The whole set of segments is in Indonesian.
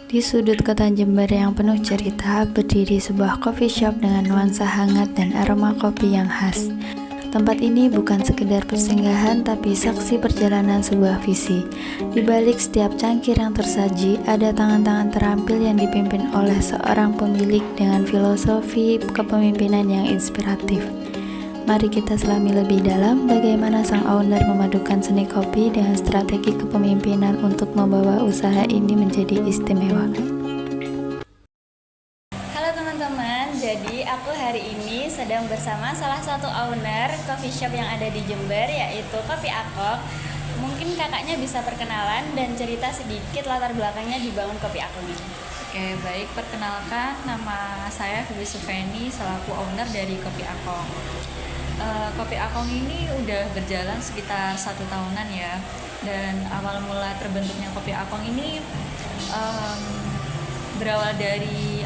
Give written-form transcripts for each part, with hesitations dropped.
Di sudut kota Jember yang penuh cerita, berdiri sebuah coffee shop dengan nuansa hangat dan aroma kopi yang khas. Tempat ini bukan sekedar persinggahan, tapi saksi perjalanan sebuah visi. Di balik setiap cangkir yang tersaji, ada tangan-tangan terampil yang dipimpin oleh seorang pemilik dengan filosofi kepemimpinan yang inspiratif. Mari kita selami lebih dalam bagaimana sang owner memadukan seni kopi dengan strategi kepemimpinan untuk membawa usaha ini menjadi istimewa. Halo teman-teman, jadi aku hari ini sedang bersama salah satu owner coffee shop yang ada di Jember, yaitu Kopi Akok. Mungkin kakaknya bisa perkenalan dan cerita sedikit latar belakangnya dibangun Kopi Akok ini. Oke, baik. Perkenalkan, nama saya Febi Sufeni selaku owner dari Kopi Akong. Kopi Akong ini udah berjalan sekitar 1 tahunan ya. Dan awal mula terbentuknya Kopi Akong ini berawal dari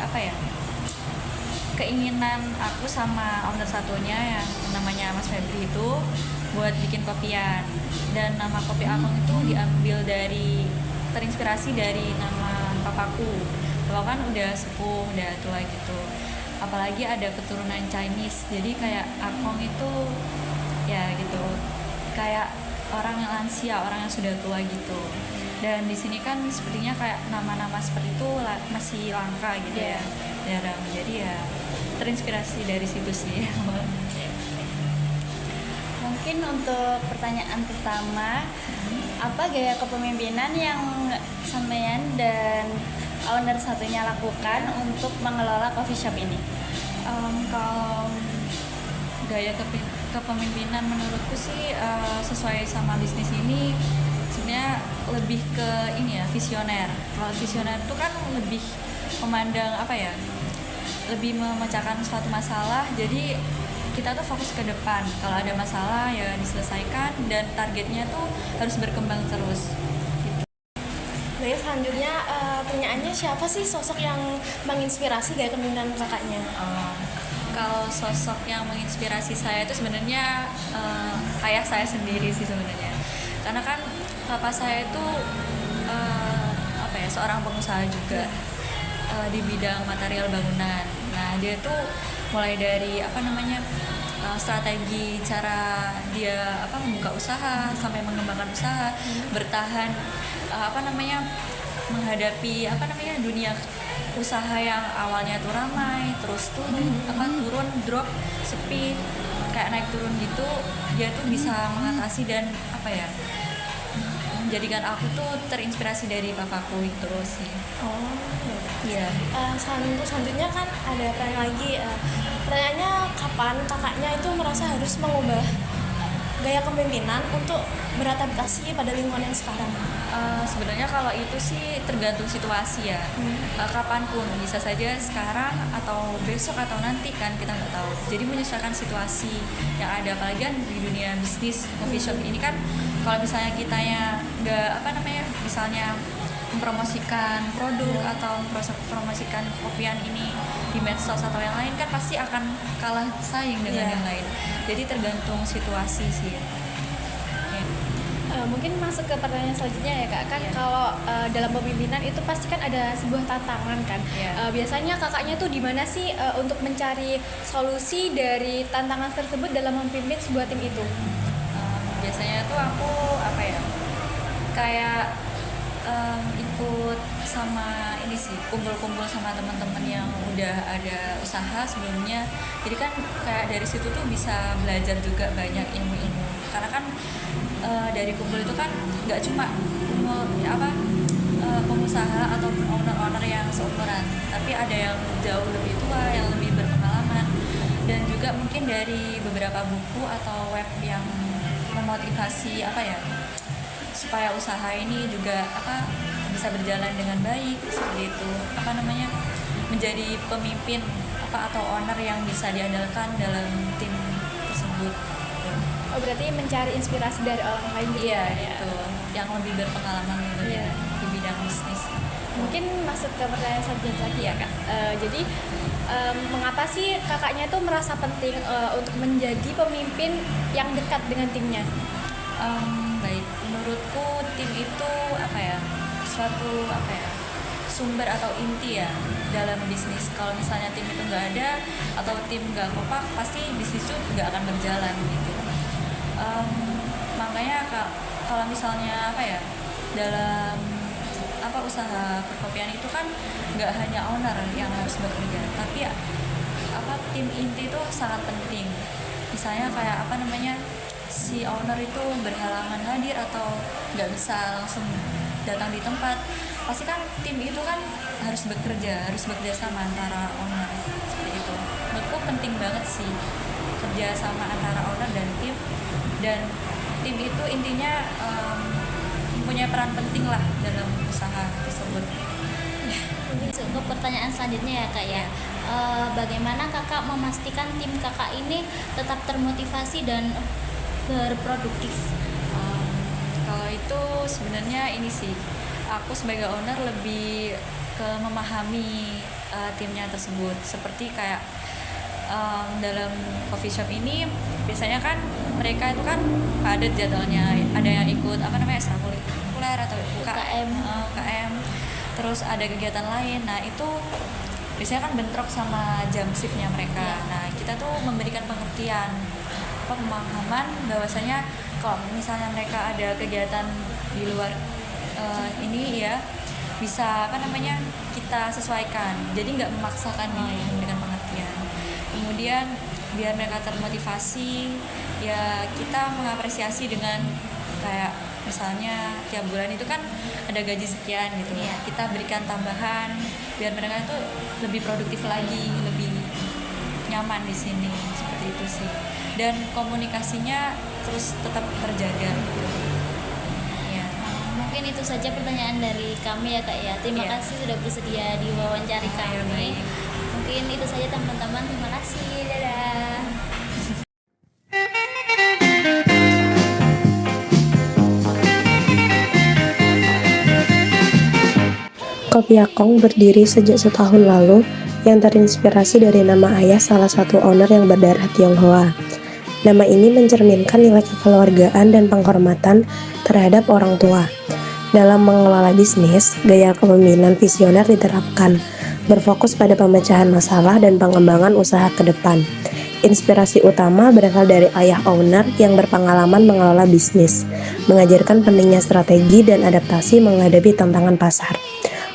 keinginan aku sama owner satunya yang namanya Mas Febri itu buat bikin kopian. Dan nama Kopi Akong itu diambil terinspirasi dari nama papaku. Kalau kan udah sepuh, udah tua gitu, apalagi ada keturunan Chinese, jadi kayak Akong itu ya gitu, kayak orang yang lansia, orang yang sudah tua gitu. Dan di sini kan sepertinya kayak nama-nama seperti itu masih langka gitu ya, jarang. Jadi ya terinspirasi dari situ sih. Mungkin untuk pertanyaan pertama, apa gaya kepemimpinan yang sampean dan owner satunya lakukan untuk mengelola coffee shop ini? Kalau gaya kepemimpinan menurutku sih sesuai sama bisnis ini sebenarnya lebih ke ini ya, visioner. Kalau visioner itu kan lebih memandang lebih memecahkan suatu masalah, jadi kita tuh fokus ke depan. Kalau ada masalah ya diselesaikan, dan targetnya tuh harus berkembang terus. Baik, selanjutnya pertanyaannya, siapa sih sosok yang menginspirasi gaya kepemimpinan kakaknya? Kalau sosok yang menginspirasi saya itu sebenarnya ayah saya sendiri sih sebenarnya. Karena kan papa saya itu seorang pengusaha juga di bidang material bangunan. Nah, dia tuh mulai dari strategi cara dia membuka usaha sampai mengembangkan usaha, bertahan menghadapi dunia usaha yang awalnya tuh ramai, terus turun, drop, sepi, kayak naik turun gitu. Dia tuh bisa mengatasi dan menjadikan aku tuh terinspirasi dari papaku itu sih. Oh, iya. Selanjutnya kan ada pertanyaan lagi. Pertanyaannya, kapan kakaknya itu merasa harus mengubah gaya kepemimpinan untuk beradaptasi pada lingkungan yang sekarang? Sebenarnya kalau itu sih tergantung situasi ya. Kapanpun, bisa saja sekarang atau besok atau nanti, kan kita nggak tahu. Jadi menyesuaikan situasi yang ada, apalagi kan di dunia bisnis coffee shop ini kan, kalau misalnya kitanya nggak misalnya mempromosikan produk atau mempromosikan kopian ini di medsos atau yang lain, kan pasti akan kalah saing dengan yang lain. Jadi tergantung situasi sih. Mungkin masuk ke pertanyaan selanjutnya ya kak. Kan kalau dalam pemimpinan itu pasti kan ada sebuah tantangan kan. Biasanya kakaknya tuh di mana sih untuk mencari solusi dari tantangan tersebut dalam memimpin sebuah tim itu? Biasanya tuh aku kayak ikut sama ini sih, kumpul-kumpul sama teman-teman yang udah ada usaha sebelumnya. Jadi kan kayak dari situ tuh bisa belajar juga banyak ilmu-ilmu. Karena kan dari kumpul itu kan nggak cuma pengusaha atau owner-owner yang seumuran, tapi ada yang jauh lebih tua, yang lebih berpengalaman, dan juga mungkin dari beberapa buku atau web yang memotivasi supaya usaha ini juga bisa berjalan dengan baik, seperti itu, menjadi pemimpin atau owner yang bisa diandalkan dalam tim tersebut. Oh, berarti mencari inspirasi dari orang lain gitu. Iya, itu yang lebih berpengalaman di bidang bisnis. Mungkin masuk ke pertanyaan selanjutnya lagi ya kak. Jadi mengapa sih kakaknya tuh merasa penting untuk menjadi pemimpin yang dekat dengan timnya? Baik, menurutku tim itu sumber atau inti ya dalam bisnis. Kalau misalnya tim itu nggak ada atau tim nggak kompak, pasti bisnis itu nggak akan berjalan gitu. Makanya kalau misalnya dalam usaha perkopian itu kan nggak hanya owner yang harus bekerja, tapi tim inti itu sangat penting. Misalnya si owner itu berhalangan hadir atau nggak bisa langsung datang di tempat, pasti kan tim itu kan harus bekerja sama antara owner, seperti itu. Menurutku penting banget sih kerja sama antara owner dan tim itu intinya mempunyai peran penting lah dalam usaha tersebut. Untuk pertanyaan selanjutnya ya Kak ya, bagaimana Kakak memastikan tim Kakak ini tetap termotivasi dan berproduktif? Kalau itu sebenarnya ini sih, aku sebagai owner lebih ke memahami timnya tersebut. Seperti kayak dalam coffee shop ini biasanya kan mereka itu kan padat jadwalnya, ada yang ikut ekstrakurikuler atau UKM, terus ada kegiatan lain. Nah itu biasanya kan bentrok sama jam shiftnya mereka. Nah kita tuh memberikan pengertian, pemahaman bahwasanya kalau misalnya mereka ada kegiatan di luar ini ya bisa kita sesuaikan, jadi nggak memaksakan memberikan pengertian. Kemudian biar mereka termotivasi ya kita mengapresiasi dengan kayak misalnya tiap bulan itu kan ada gaji sekian gitu ya, kita berikan tambahan biar mereka itu lebih produktif lagi, lebih nyaman di sini, seperti itu sih. Dan komunikasinya terus tetap terjaga. Ya. Mungkin itu saja pertanyaan dari kami ya Kak ya. Terima kasih sudah bersedia diwawancari kami. Mungkin itu saja teman-teman. Terima kasih. Dadah. Kopi Akong berdiri sejak setahun lalu yang terinspirasi dari nama ayah salah satu owner yang berdarah Tionghoa. Nama ini mencerminkan nilai kekeluargaan dan penghormatan terhadap orang tua. Dalam mengelola bisnis, gaya kepemimpinan visioner diterapkan, berfokus pada pemecahan masalah dan pengembangan usaha ke depan. Inspirasi utama berasal dari ayah owner yang berpengalaman mengelola bisnis, mengajarkan pentingnya strategi dan adaptasi menghadapi tantangan pasar.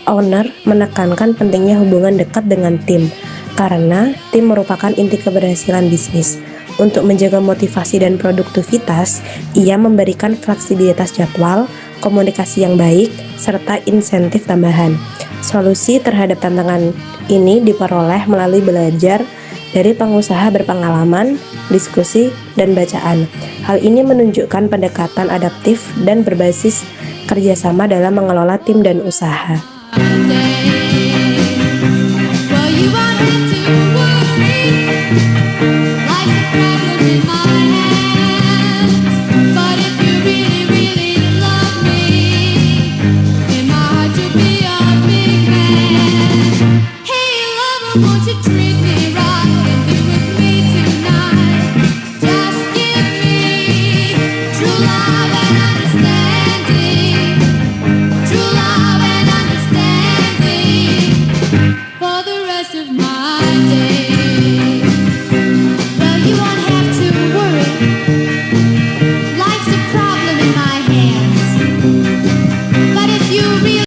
Owner menekankan pentingnya hubungan dekat dengan tim, karena tim merupakan inti keberhasilan bisnis. Untuk menjaga motivasi dan produktivitas, ia memberikan fleksibilitas jadwal, komunikasi yang baik, serta insentif tambahan. Solusi terhadap tantangan ini diperoleh melalui belajar dari pengusaha berpengalaman, diskusi, dan bacaan. Hal ini menunjukkan pendekatan adaptif dan berbasis kerjasama dalam mengelola tim dan usaha. Day.